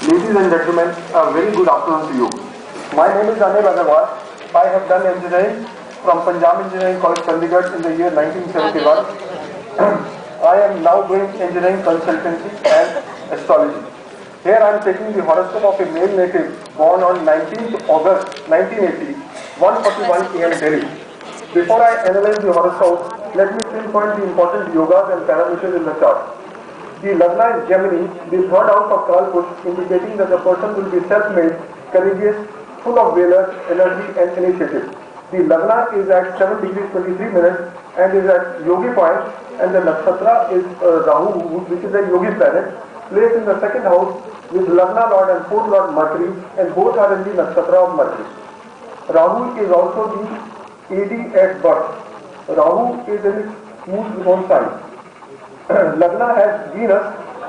Ladies and gentlemen, a very good afternoon to you. My name is Anil Agarwal. I have done engineering from Punjab Engineering College, Chandigarh in the year 1971. I am now doing engineering consultancy and astrology. Here I am taking the horoscope of a male native born on 19th August 1980, 1:41 p.m. Delhi. Before I analyze the horoscope, let me pinpoint the important yogas and parameters in the chart. The Lagna is Gemini, the third house of Kalpush, indicating that the person will be self-made, courageous, full of valor, energy and initiative. The Lagna is at 7 degrees 23 minutes and is at Yogi point, and the Nakshatra is Rahu, which is a Yogi planet, placed in the second house with Lagna Lord and fourth Lord Mercury, and both are in the Nakshatra of Mercury. Rahu is also the AD at birth. Rahu is in its smooth zone sign. Lagna has Venus,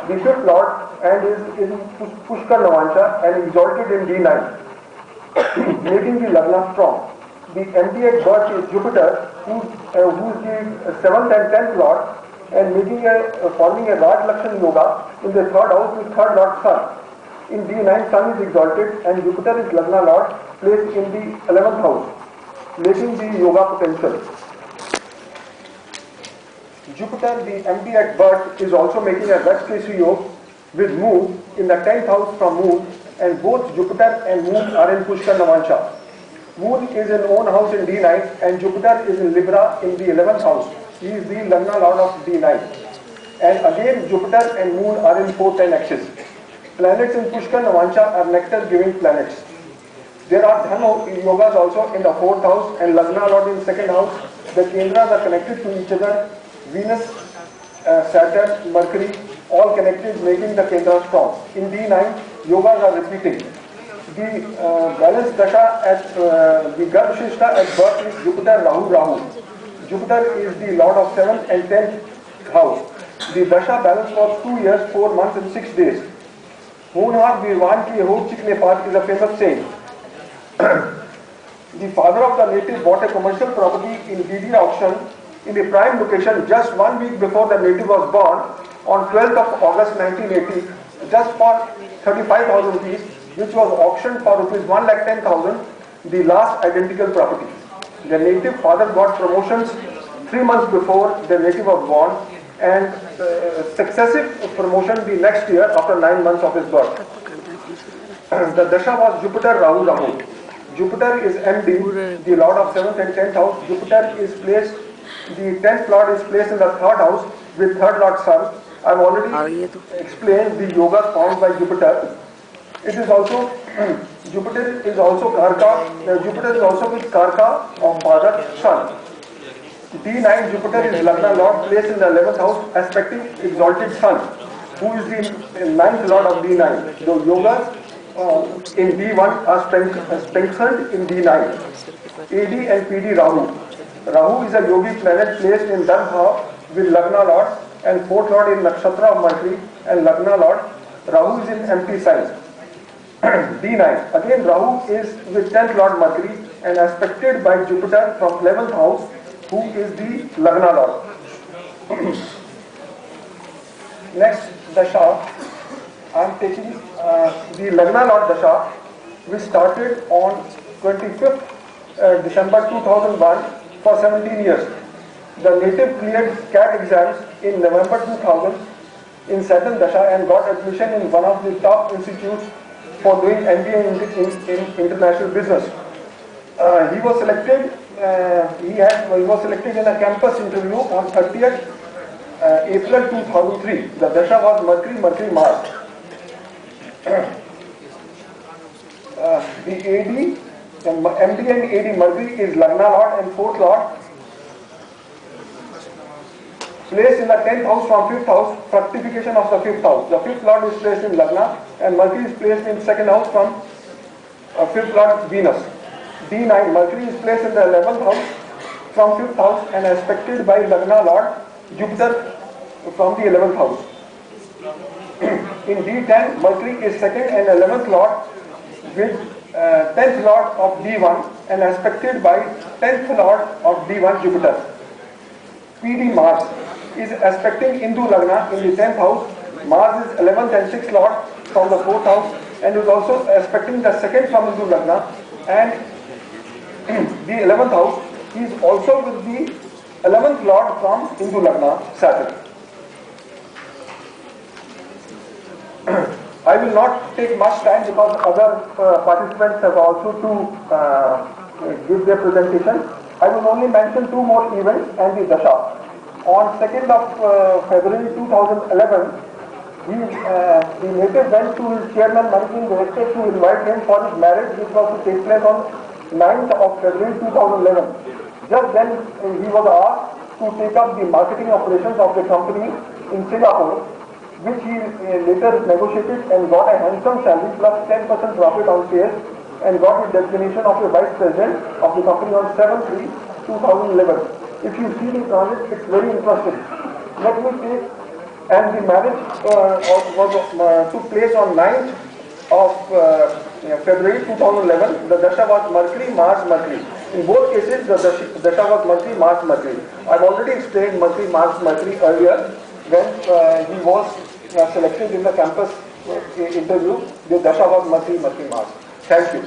the fifth lord, and is in Pushkar Navansha and exalted in D9, making the Lagna strong. The MD at birth is Jupiter, who is the seventh and tenth lord, and forming a Raj Lakshan Yoga in the third house with third lord Sun. In D9, Sun is exalted and Jupiter is Lagna lord, placed in the 11th house, making the yoga potential. Jupiter, the MD at birth, is also making a Rajkesi Yoga with Moon in the 10th house from Moon, and both Jupiter and Moon are in Pushkar Navansha. Moon is in own house in D9 and Jupiter is in Libra in the 11th house. He is the Lagna Lord of D9. And again Jupiter and Moon are in 4th and axis. Planets in Pushkar Navansha are nectar giving planets. There are Dhan yogas also in the 4th house and Lagna Lord in 2nd house. The Kendras are connected to each other. Venus, Saturn, Mercury, all connected, making the Kendra strong. In D9, yogas are repeating. The balanced dasha at the Garbhashishta at birth is Jupiter, Rahu. Jupiter is the lord of 7th and 10th house. The dasha balance was 2 years, 4 months and 6 days. Honhar Virwan ki ho chikne paat is a famous saying. The father of the native bought a commercial property in DD auction in a prime location just 1 week before the native was born on 12th of August 1980, just for 35,000 rupees, which was auctioned for rupees 1,10,000, the last identical property. The native father got promotions 3 months before the native was born and successive promotion the next year after 9 months of his birth. The dasha was Jupiter, Rahu. Jupiter is MD, the lord of 7th and 10th house. Jupiter is placed, the 10th lord is placed in the 3rd house with 3rd lord Sun. I have already explained the yogas found by Jupiter. It is also, Jupiter is also Karka, Jupiter is also with Karka of father Sun. D9, Jupiter is Lagna lord, placed in the 11th house, aspecting exalted Sun, who is the 9th lord of D9. The yogas in D1 are strengthened in D9. AD and PD Rahu. Rahu is a yogi planet placed in Dharma with Lagna Lord and 4th Lord in Nakshatra of Mercury and Lagna Lord. Rahu is in empty sign. D9. Again Rahu is with 10th Lord Mercury and aspected by Jupiter from 11th house, who is the Lagna Lord. Next Dasha, I am taking the Lagna Lord Dasha, which started on 25th December 2001 for 17 years. The native cleared CAT exams in November 2000 in Saturn Dasha and got admission in one of the top institutes for doing MBA in international business. He was selected. He was selected in a campus interview on 30th April 2003. The Dasha was Mercury Mars. The AD, MD and AD Mercury is Lagna Lord and 4th Lord, placed in the 10th house from 5th house, fructification of the 5th house. The 5th Lord is placed in Lagna and Mercury is placed in 2nd house from 5th Lord Venus. D9, Mercury is placed in the 11th house from 5th house and aspected by Lagna Lord Jupiter from the 11th house. In D10, Mercury is 2nd and 11th Lord with 10th Lord of D1 and aspected by 10th Lord of D1 Jupiter. PD Mars is aspecting Hindu Lagna in the 10th house. Mars is 11th and 6th Lord from the 4th house. and is also aspecting the second from Hindu Lagna, and the 11th house, he is also with the 11th Lord from Hindu Lagna, Saturn. I will not take much time because other participants have also to give their presentation. I will only mention two more events and the Dasha. On 2nd of February 2011, the native went to his chairman, managing director, to invite him for his marriage, which was to take place on 9th of February 2011. Just then he was asked to take up the marketing operations of the company in Singapore, which he later negotiated and got a handsome salary plus 10% profit on sales, and got the designation of a vice president of the company on 7/3/2011. If you see the transit, it's very interesting. Let me take, and the marriage took place on 9th of February 2011. The Dasha was Mercury, Mars, Mercury. In both cases, the Dasha was Mercury, Mars, Mercury. I've already explained Mercury, Mars, Mercury earlier when he was selected in the campus interview. The Dasha was Mercury, Mercury, Mars. Thank you.